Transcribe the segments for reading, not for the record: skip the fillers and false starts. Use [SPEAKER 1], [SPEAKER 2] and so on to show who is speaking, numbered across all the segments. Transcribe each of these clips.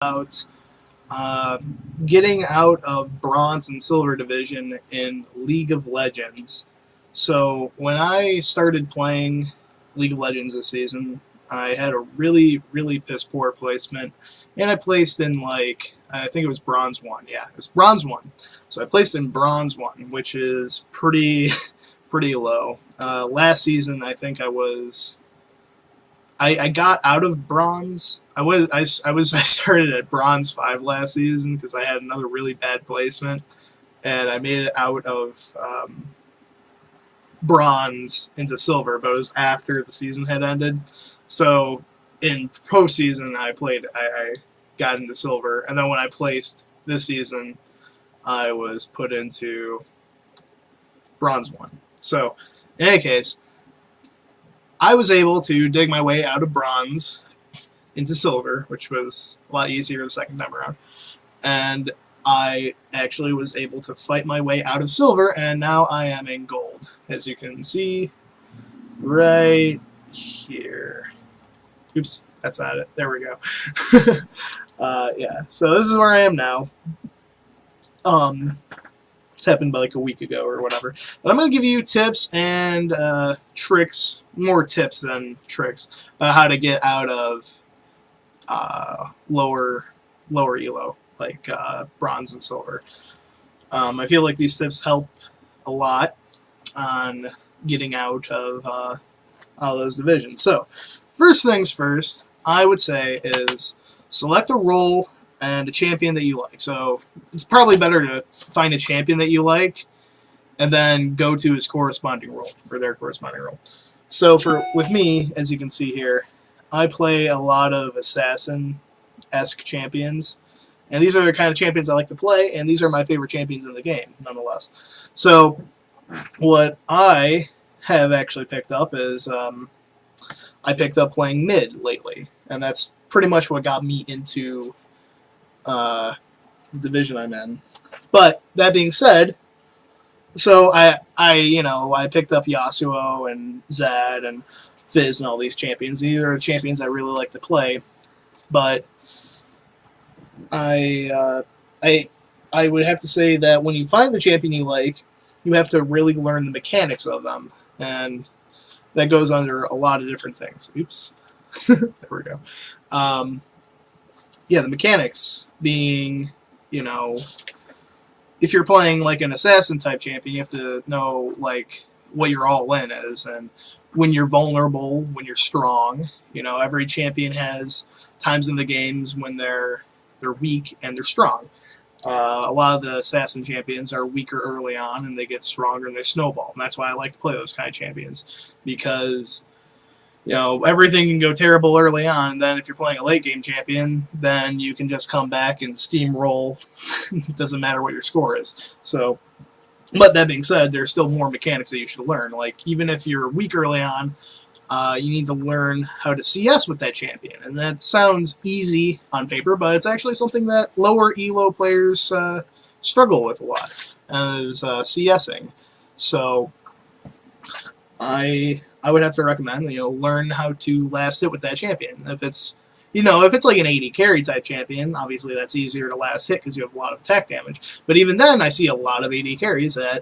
[SPEAKER 1] about uh, getting out of bronze and silver division in League of Legends. So when I started playing League of Legends this season, I had a really piss poor placement, and I placed in like I think it was bronze one. Yeah, it was bronze one. So I placed in bronze one, which is pretty low. Last season, I think I got out of bronze. I started at bronze 5 last season because I had another really bad placement, and I made it out of bronze into silver, but it was after the season had ended. So in postseason, I got into silver, and then when I placed this season, I was put into bronze one. So in any case, I was able to dig my way out of bronze into silver, which was a lot easier the second time around. And I actually was able to fight my way out of silver, and now I am in gold, as you can see right here. Oops, that's not it. There we go. Yeah, so this is where I am now. It's happened like a week ago or whatever. But I'm going to give you tips and tricks, more tips than tricks, about how to get out of lower elo, like bronze and silver. I feel like these tips help a lot on getting out of all those divisions. So, first things first, I would say is select a role and a champion that you like. So it's probably better to find a champion that you like and then go to his corresponding role, or their corresponding role. So with me, as you can see here, I play a lot of assassin-esque champions, and these are the kind of champions I like to play, and these are my favorite champions in the game, nonetheless. So what I have actually picked up is I picked up playing mid lately, and that's pretty much what got me into the division I'm in. But that being said, so I picked up Yasuo and Zed and Fizz and all these champions. These are the champions I really like to play, but I would have to say that when you find the champion you like, you have to really learn the mechanics of them, and that goes under a lot of different things. Oops, there we go. Yeah, the mechanics being, if you're playing like an assassin type champion, you have to know like what your all in is, and when you're vulnerable, when you're strong. Every champion has times in the games when they're weak and they're strong. A lot of the assassin champions are weaker early on, and they get stronger and they snowball. And that's why I like to play those kind of champions, because everything can go terrible early on, and then if you're playing a late game champion, then you can just come back and steamroll. It doesn't matter what your score is. So, but that being said, there's still more mechanics that you should learn. Like, even if you're weak early on, you need to learn how to CS with that champion. And that sounds easy on paper, but it's actually something that lower elo players struggle with a lot, is CSing. So I would have to recommend, learn how to last hit with that champion. If it's like an AD carry type champion, obviously that's easier to last hit because you have a lot of attack damage. But even then, I see a lot of AD carries that,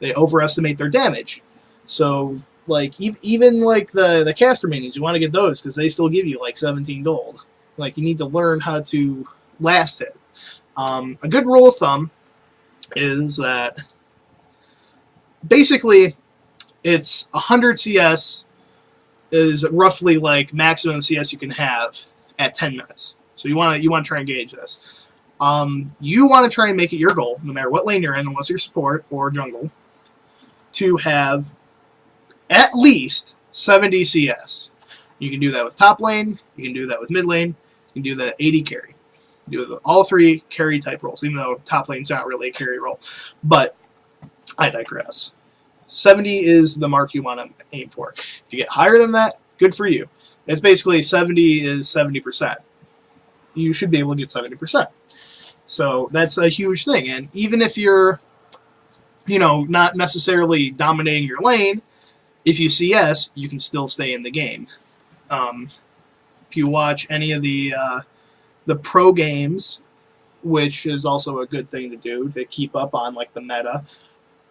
[SPEAKER 1] they overestimate their damage. So, like, even like the caster minis, you want to get those because they still give you like 17 gold. Like, you need to learn how to last hit. A good rule of thumb is that basically it's 100 CS is roughly like maximum CS you can have at 10 minutes. So you want to try and gauge this. You want to try and make it your goal, no matter what lane you're in, unless you're support or jungle, to have at least 70 CS. You can do that with top lane, you can do that with mid lane, you can do that AD carry. You can do all 3 carry type roles, even though top lane's not really a carry role. But I digress. 70 is the mark you want to aim for. If you get higher than that, good for you. It's basically 70 is 70%. You should be able to get 70%. So that's a huge thing. And even if you're, not necessarily dominating your lane, if you CS, you can still stay in the game. If you watch any of the the pro games, which is also a good thing to do to keep up on like the meta.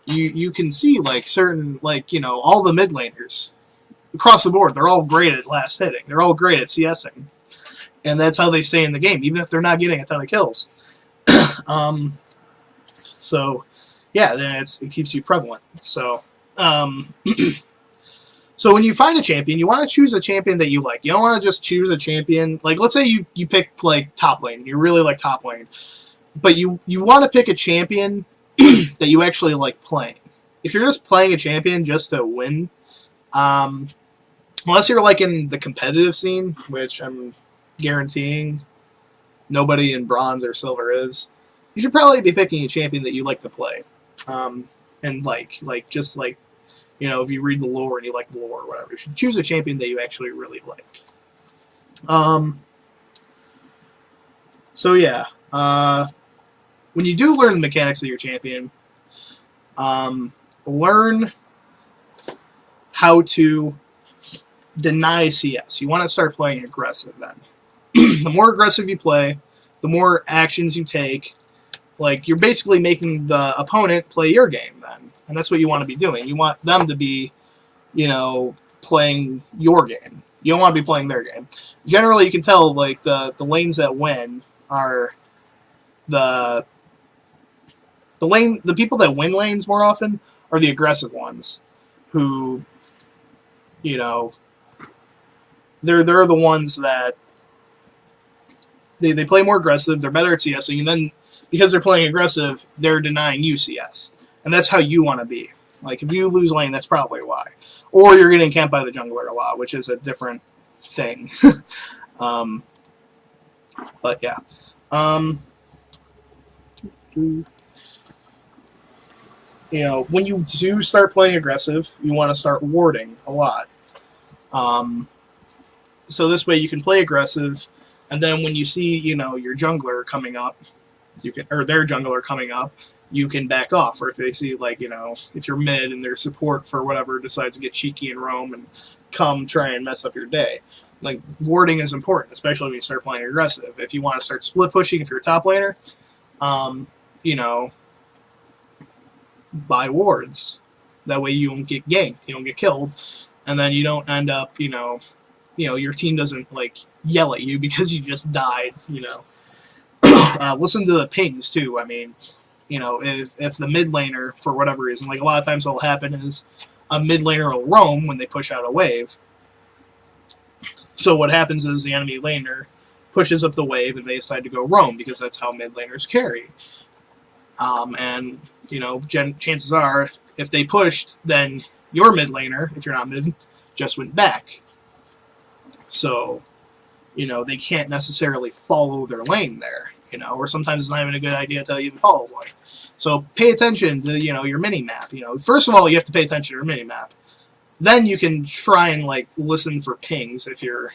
[SPEAKER 1] You can see like certain like all the mid laners across the board. They're all great at last hitting. They're all great at CSing, and that's how they stay in the game, even if they're not getting a ton of kills. So yeah, then it keeps you prevalent. So. So when you find a champion, you want to choose a champion that you like. You don't want to just choose a champion. Like, let's say you pick, like, top lane. You really like top lane. But you want to pick a champion that you actually like playing. If you're just playing a champion just to win, unless you're, like, in the competitive scene, which I'm guaranteeing nobody in bronze or silver is, you should probably be picking a champion that you like to play. And, just if you read the lore and you like the lore or whatever, you should choose a champion that you actually really like. So yeah, when you do learn the mechanics of your champion, learn how to deny CS. You want to start playing aggressive then. The more aggressive you play, the more actions you take. Like, you're basically making the opponent play your game then. And that's what you want to be doing. You want them to be, playing your game. You don't want to be playing their game. Generally, you can tell, like, the lanes that win are the people that win lanes more often are the aggressive ones who, they're the ones that they play more aggressive, they're better at CSing, and then because they're playing aggressive, they're denying you CS. And that's how you want to be. Like, if you lose lane, that's probably why. Or you're getting camped by the jungler a lot, which is a different thing. But, yeah. When you do start playing aggressive, you want to start warding a lot. So this way you can play aggressive, and then when you see, your jungler coming up, or their jungler coming up, you can back off. Or if they see, like, if you're mid and their support for whatever decides to get cheeky and roam and come try and mess up your day. Like, warding is important, especially when you start playing aggressive. If you want to start split pushing, if you're a top laner, buy wards. That way you don't get ganked, you don't get killed, and then you don't end up, your team doesn't, like, yell at you because you just died, Listen to the pings, too. I mean, if the mid laner, for whatever reason, like, a lot of times what will happen is a mid laner will roam when they push out a wave. So what happens is the enemy laner pushes up the wave and they decide to go roam because that's how mid laners carry. And, chances are, if they pushed, then your mid laner, if you're not mid, just went back. So, they can't necessarily follow their lane there. Or sometimes it's not even a good idea to even follow one. So pay attention to, your mini-map. First of all, you have to pay attention to your mini-map. Then you can try and, like, listen for pings if you're,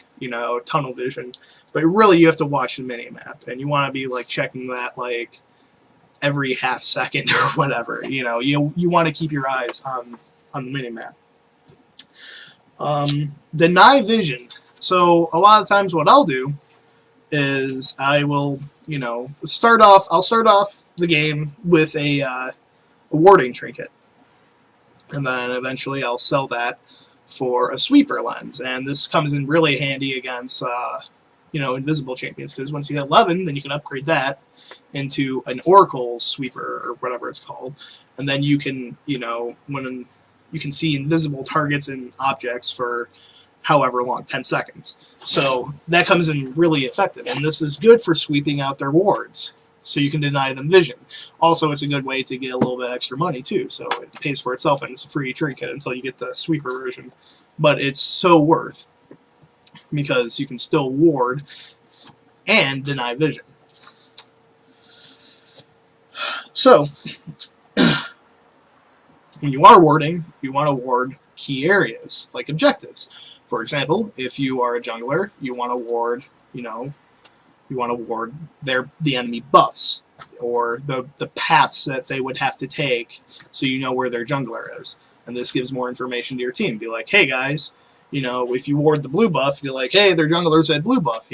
[SPEAKER 1] tunnel vision. But really, you have to watch the mini-map. And you want to be, like, checking that, like, every half second or whatever. You want to keep your eyes on the mini-map. Deny vision. So a lot of times what I'll do is I will, I'll start off the game with a warding trinket. And then eventually I'll sell that for a sweeper lens. And this comes in really handy against, invisible champions, because once you get 11, then you can upgrade that into an Oracle sweeper, or whatever it's called. And then you can, when you can see invisible targets and objects for however long, 10 seconds. So that comes in really effective. And this is good for sweeping out their wards, so you can deny them vision. Also, it's a good way to get a little bit extra money, too. So it pays for itself, and it's a free trinket until you get the sweeper version. But it's so worth, because you can still ward and deny vision. So, when you are warding, you want to ward key areas, like objectives. For example, if you are a jungler, you want to ward, the enemy buffs, or the paths that they would have to take, so you know where their jungler is. And this gives more information to your team. Be like, hey guys, if you ward the blue buff, you're like, hey, their jungler's at blue buff,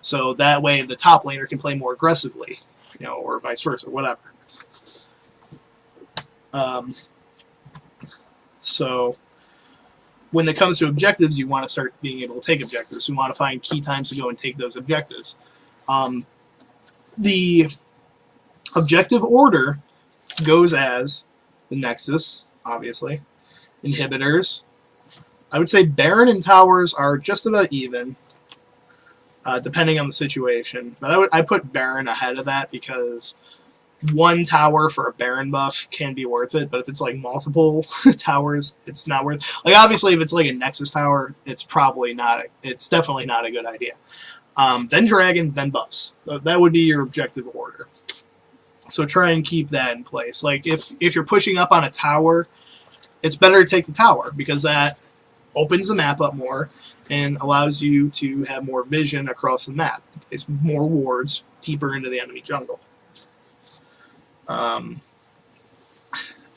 [SPEAKER 1] So that way the top laner can play more aggressively, you know, or vice versa, whatever. So when it comes to objectives, you want to start being able to take objectives. You want to find key times to go and take those objectives. The objective order goes as the Nexus, obviously, inhibitors. I would say Baron and Towers are just about even, depending on the situation. But I put Baron ahead of that because one tower for a Baron buff can be worth it, but if it's like multiple towers, it's not worth it. Like, obviously, if it's like a Nexus tower, it's probably not. It's definitely not a good idea. Then Dragon, then buffs. That would be your objective order. So try and keep that in place. Like, if you're pushing up on a tower, it's better to take the tower because that opens the map up more and allows you to have more vision across the map. It's more wards deeper into the enemy jungle. And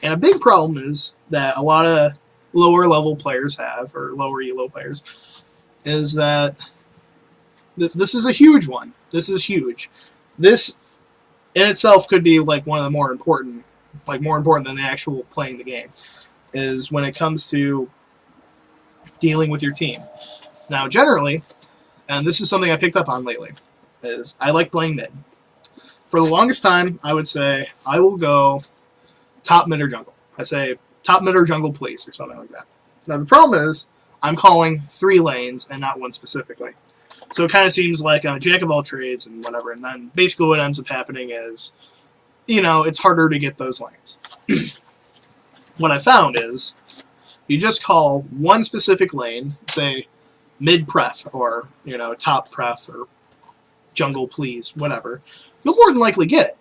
[SPEAKER 1] a big problem is that a lot of lower level players have, or lower elo players, is that this is a huge one. This is huge. This in itself could be like one of the more important than the actual playing the game, is when it comes to dealing with your team. Now, generally, and this is something I picked up on lately, is I like playing mid. For the longest time, I would say, I will go top mid or jungle. I say, top mid or jungle, please, or something like that. Now, the problem is, I'm calling 3 lanes and not one specifically. So it kind of seems like I'm a jack of all trades and whatever, and then basically what ends up happening is, you know, it's harder to get those lanes. What I found is, you just call one specific lane, say mid pref, or, you know, top pref, or jungle please, whatever, you'll more than likely get it.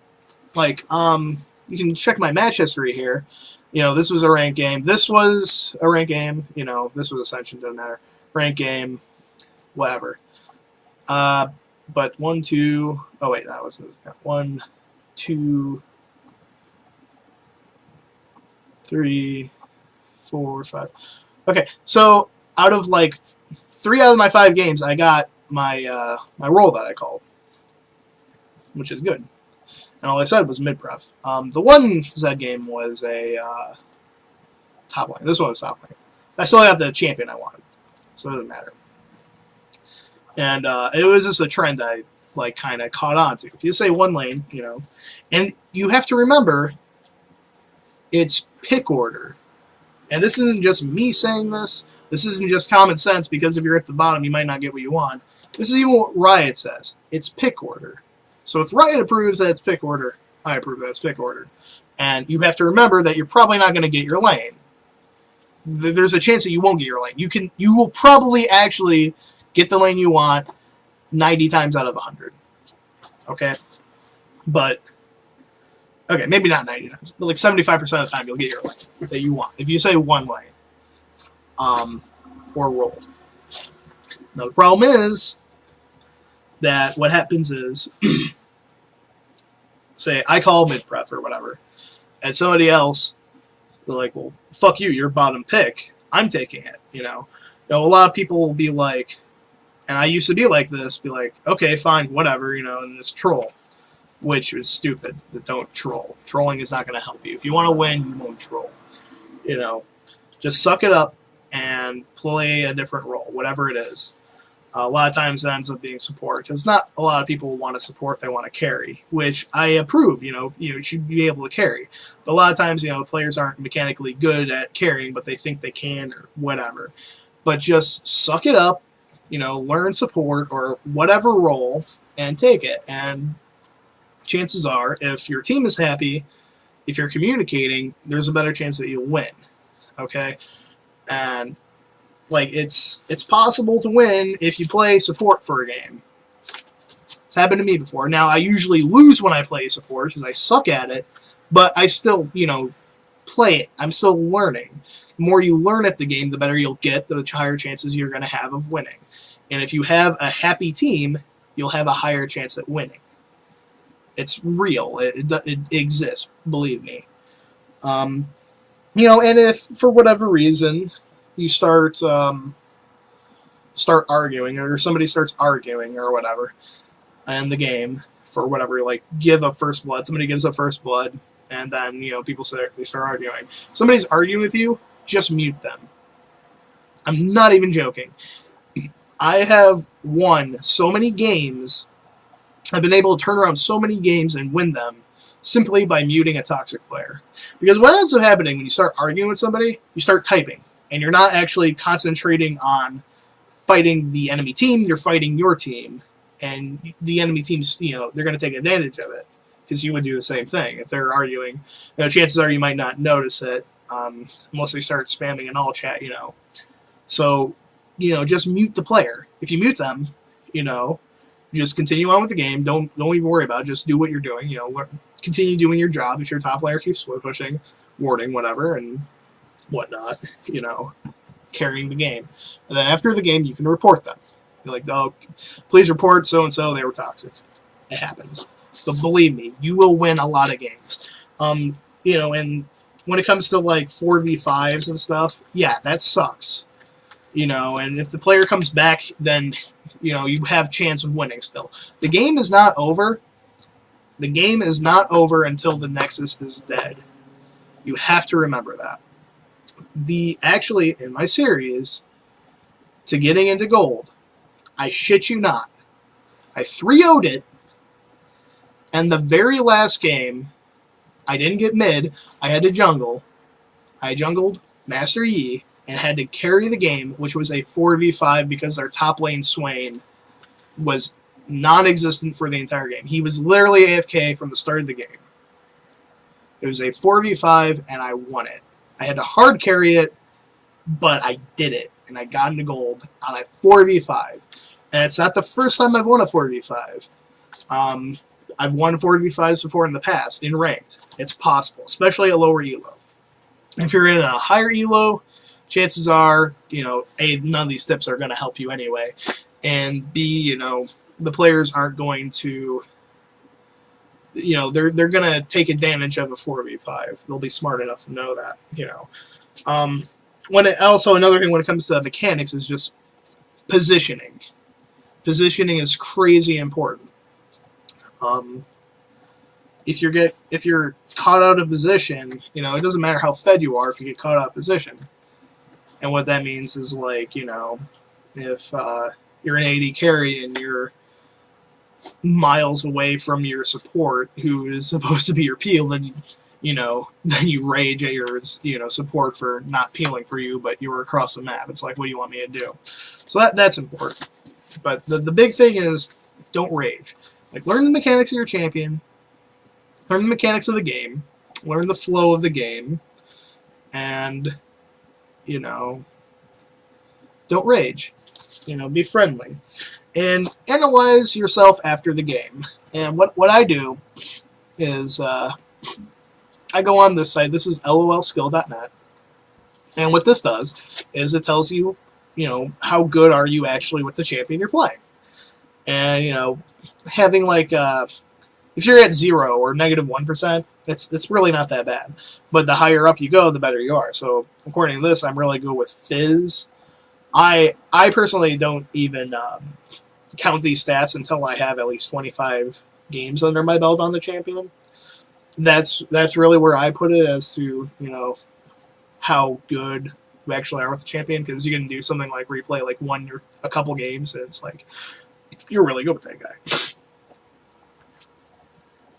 [SPEAKER 1] Like, you can check my match history here. You know, this was a ranked game. This was a ranked game. You know, this was Ascension, doesn't matter. Ranked game, whatever. But 1, 2... Oh, wait, that was... 1, 2... 3, 4, 5. Okay, so out of like 3 out of my 5 games, I got my my role that I called, which is good. And all I said was mid pref. The one Zed game was a top lane. This one was top lane. I still got the champion I wanted, so it doesn't matter. And it was just a trend I like kind of caught on to. If you say one lane, you know, and you have to remember, it's pick order. And this isn't just me saying this. This isn't just common sense because if you're at the bottom, you might not get what you want. This is even what Riot says. It's pick order. So if Riot approves that it's pick order, I approve that it's pick order. And you have to remember that you're probably not going to get your lane. There's a chance that you won't get your lane. You will probably actually get the lane you want 90 times out of 100. Okay? But, okay, maybe not 90 times, but like 75% of the time you'll get your lane that you want. If you say one lane, or roll. Now the problem is that what happens is, say I call mid pref or whatever, and somebody else, they're like, well, fuck you, you're bottom pick. I'm taking it, you know. A lot of people will be like, and I used to be like this, be like, okay, fine, whatever, you know, and just troll, which is stupid. Don't troll. Trolling is not going to help you. If you want to win, you won't troll. You know, just suck it up and play a different role, whatever it is. A lot of times it ends up being support, because not a lot of people want to support, they want to carry, which I approve, you should be able to carry. But a lot of times, players aren't mechanically good at carrying, but they think they can or whatever. But just suck it up, learn support or whatever role and take it. And chances are, if your team is happy, if you're communicating, there's a better chance that you'll win. Okay? And it's possible to win if you play support for a game. It's happened to me before. Now, I usually lose when I play support because I suck at it, but I still, play it. I'm still learning. The more you learn at the game, the better you'll get, the higher chances you're going to have of winning. And if you have a happy team, you'll have a higher chance at winning. It's real. It exists, believe me. And if, for whatever reason, you start start arguing, or somebody starts arguing or whatever in the game for whatever, like give up first blood. Somebody gives up first blood, and then people start arguing. Somebody's arguing with you, just mute them. I'm not even joking. I have won so many games. I've been able to turn around so many games and win them simply by muting a toxic player. Because what ends up happening when you start arguing with somebody, you start typing, and you're not actually concentrating on fighting the enemy team, you're fighting your team. And the enemy teams, they're going to take advantage of it because you would do the same thing. If they're arguing, chances are you might not notice it unless they start spamming an all chat, So, just mute the player. If you mute them, just continue on with the game. Don't even worry about it. Just do what you're doing. Continue doing your job. If your top player keeps pushing, warding, whatever, and whatnot, carrying the game. And then after the game, you can report them. You're like, oh, please report so-and-so, they were toxic. It happens. But believe me, you will win a lot of games. And when it comes to, like, 4v5s and stuff, yeah, that sucks. And if the player comes back, then, you have chance of winning still. The game is not over. The game is not over until the Nexus is dead. You have to remember that. Actually, in my series, to getting into gold, I shit you not, I 3-0'd it, and the very last game, I didn't get mid, I had to jungle. I jungled Master Yi, and had to carry the game, which was a 4v5 because our top lane Swain was non-existent for the entire game. He was literally AFK from the start of the game. It was a 4v5, and I won it. I had to hard carry it, but I did it, and I got into gold on a 4v5. And it's not the first time I've won a 4v5. I've won 4v5s before in the past, in ranked. It's possible, especially at lower elo. If you're in a higher elo, chances are, A, none of these tips are going to help you anyway. And B, the players aren't going to, they're going to take advantage of a 4v5. They'll be smart enough to know that, Also, another thing when it comes to mechanics is just positioning. Positioning is crazy important. If you're caught out of position, it doesn't matter how fed you are if you get caught out of position. And what that means is, like, if you're an AD carry and you're miles away from your support, who is supposed to be your peel, then you rage at your support for not peeling for you, but you were across the map. It's like, what do you want me to do? So that's important. But the big thing is, don't rage. Like, learn the mechanics of your champion, learn the mechanics of the game, learn the flow of the game, and, don't rage. Be friendly. And analyze yourself after the game. And what I do is, I go on this site. This is lolskill.net. And what this does is it tells you, how good are you actually with the champion you're playing. And, having, like, if you're at 0 or -1%, it's really not that bad. But the higher up you go, the better you are. So, according to this, I'm really good with Fizz. I personally don't even count these stats until I have at least 25 games under my belt on the champion. That's really where I put it as to, how good you actually are with the champion, because you can do something like replay like one or a couple games, and it's like, you're really good with that guy.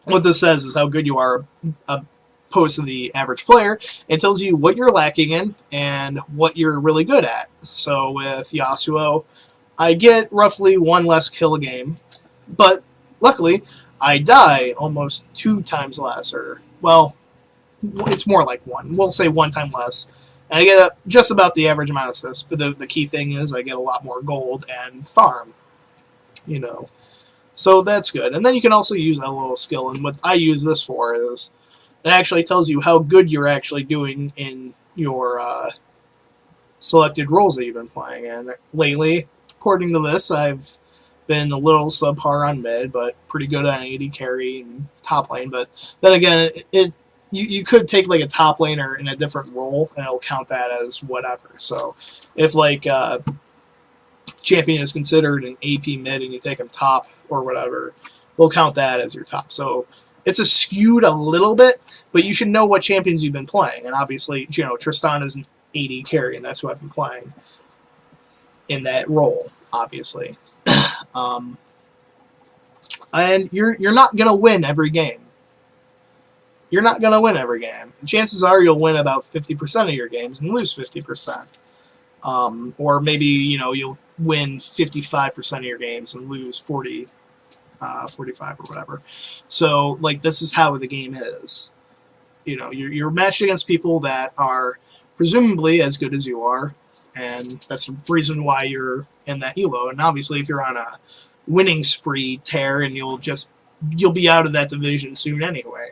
[SPEAKER 1] What this says is how good you are opposed to the average player. It tells you what you're lacking in and what you're really good at. So with Yasuo, I get roughly 1 less kill a game, but luckily I die almost 2 times less, or, well, it's more like 1. We'll say 1 time less. And I get just about the average amount of assists, but the key thing is I get a lot more gold and farm, So that's good. And then you can also use LOL skill, and what I use this for is it actually tells you how good you're actually doing in your selected roles that you've been playing. And lately, according to this, I've been a little subpar on mid, but pretty good on AD carry and top lane. But then again, you could take like a top laner in a different role, and it'll count that as whatever. So if like champion is considered an AP mid and you take him top or whatever, we'll count that as your top. So it's a skewed a little bit, but you should know what champions you've been playing. And obviously, you know, Tristan is an AD carry, and that's who I've been playing in that role, obviously. And you're not going to win every game. You're not going to win every game. Chances are you'll win about 50% of your games and lose 50%. Or maybe, you know, you'll win 55% of your games and lose 45 or whatever. So, like, this is how the game is. You know, you're matched against people that are presumably as good as you are, and that's the reason why you're in that elo. And obviously, if you're on a winning spree tear, and you'll be out of that division soon anyway.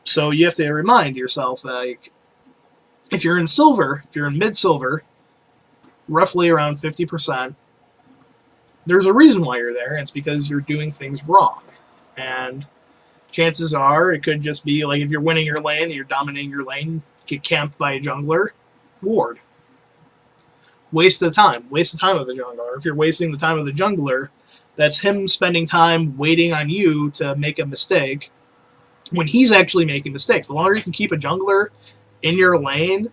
[SPEAKER 1] So you have to remind yourself that, like, if you're in silver, if you're in mid-silver, roughly around 50%, there's a reason why you're there, and it's because you're doing things wrong. And chances are it could just be, like, if you're winning your lane, you're dominating your lane, get camped by a jungler, ward. Waste of time. Waste of time of the jungler. If you're wasting the time of the jungler, that's him spending time waiting on you to make a mistake when he's actually making a mistake. The longer you can keep a jungler in your lane,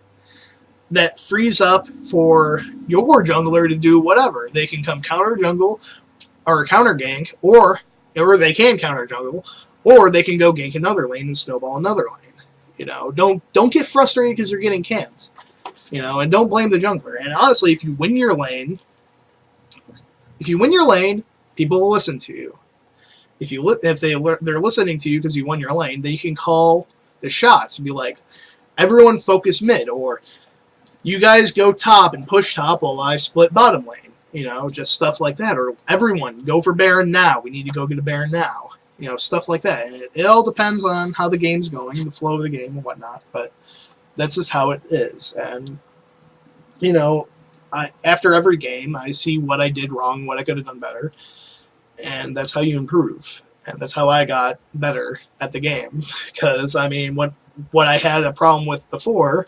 [SPEAKER 1] that frees up for your jungler to do whatever. They can come counter jungle or counter gank, or they can counter jungle, or they can go gank another lane and snowball another lane. You know, don't get frustrated because you're getting camped. You know, and don't blame the jungler. And honestly, if you win your lane, people will listen to you. If they're listening to you because you won your lane, then you can call the shots and be like, everyone focus mid, or you guys go top and push top while I split bottom lane. You know, just stuff like that. Or everyone go for Baron now. We need to go get a Baron now. You know, stuff like that. And it all depends on how the game's going, the flow of the game and whatnot. But that's just how it is. And, you know, after every game, I see what I did wrong, what I could have done better. And that's how you improve. And that's how I got better at the game. Because, I mean, what I had a problem with before,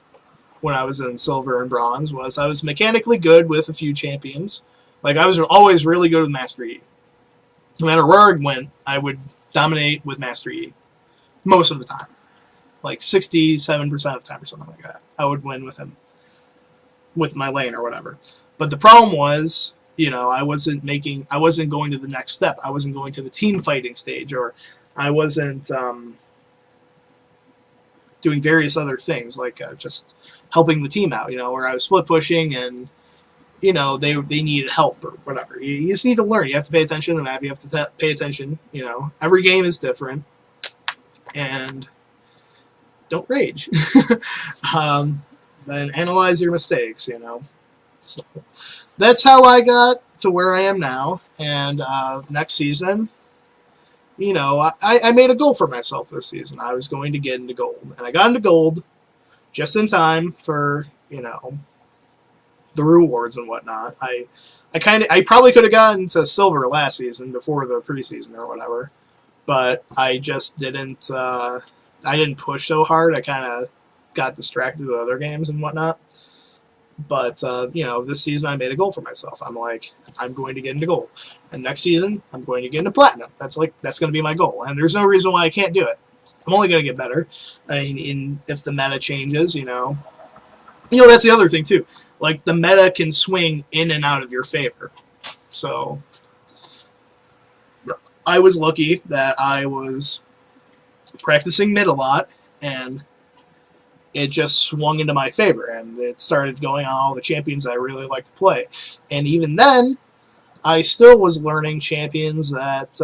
[SPEAKER 1] when I was in silver and bronze, was I was mechanically good with a few champions. Like, I was always really good with Master Yi. No matter where I went, I would dominate with Master Yi. Most of the time. Like 67% of the time or something like that. I would win with him. With my lane or whatever. But the problem was, you know, I wasn't going to the next step. I wasn't going to the team fighting stage, or I wasn't doing various other things, like just helping the team out, you know, or I was split pushing and, you know, they needed help or whatever. You just need to learn. You have to pay attention to the map. You have to pay attention. You know, every game is different. And don't rage. And analyze your mistakes, you know. So that's how I got to where I am now. And next season, you know, I made a goal for myself this season. I was going to get into gold. And I got into gold just in time for, you know, the rewards and whatnot. I probably could have gotten to silver last season before the preseason or whatever. But I just didn't I didn't push so hard. I kind of got distracted with other games and whatnot. But, you know, this season I made a goal for myself. I'm like, I'm going to get into gold. And next season, I'm going to get into platinum. That's going to be my goal. And there's no reason why I can't do it. I'm only going to get better. I mean, if the meta changes, you know. You know, that's the other thing, too. Like, the meta can swing in and out of your favor. So, I was lucky that I was practicing mid a lot, and it just swung into my favor, and it started going on all the champions I really like to play. And even then, I still was learning champions that,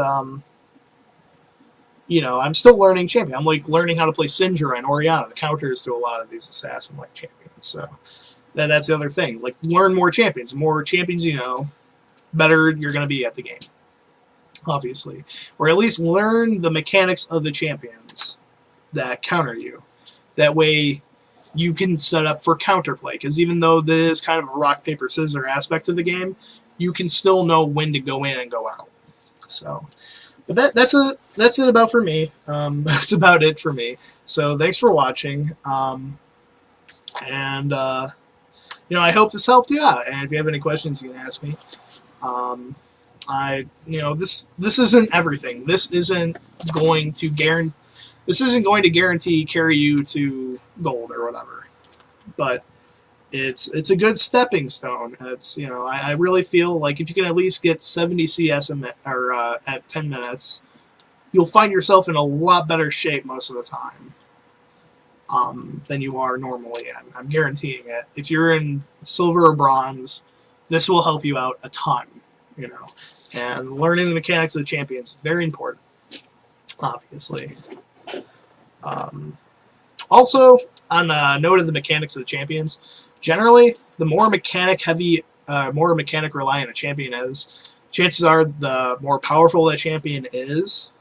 [SPEAKER 1] you know, I'm still learning champions. I'm, like, learning how to play Syndra and Orianna, the counters to a lot of these assassin-like champions. So, that's the other thing. Like, learn more champions. The more champions you know, better you're going to be at the game, obviously. Or at least learn the mechanics of the champions that counter you. That way, you can set up for counterplay. Because even though this is kind of a rock, paper, scissors aspect of the game, you can still know when to go in and go out. So, but that's it about for me. That's about it for me. So thanks for watching. And you know, I hope this helped you out. And if you have any questions, you can ask me. This isn't everything. This isn't going to guarantee carry you to gold or whatever, but it's a good stepping stone. It's I really feel like if you can at least get 70 CS at 10 minutes, you'll find yourself in a lot better shape most of the time than you are normally in. I'm guaranteeing it. If you're in silver or bronze, this will help you out a ton. And learning the mechanics of the champions is very important, obviously. Also, on a note of the mechanics of the champions, generally, the more mechanic reliant a champion is, chances are the more powerful that champion is.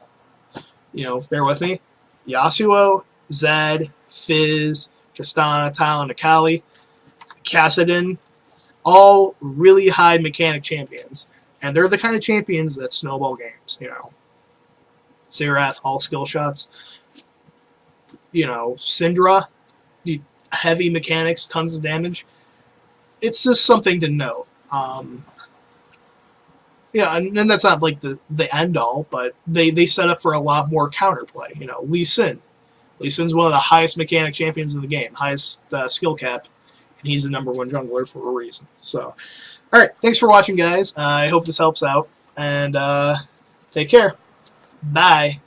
[SPEAKER 1] Bear with me. Yasuo, Zed, Fizz, Tristana, Talon, Akali, Kassadin, all really high mechanic champions. And they're the kind of champions that snowball games, Xerath, all skill shots. Syndra, the heavy mechanics, tons of damage. It's just something to note. And that's not like the end all, but they set up for a lot more counterplay. Lee Sin. Lee Sin's one of the highest mechanic champions in the game, highest skill cap, and he's the #1 jungler for a reason. So, all right, thanks for watching, guys. I hope this helps out, and take care. Bye.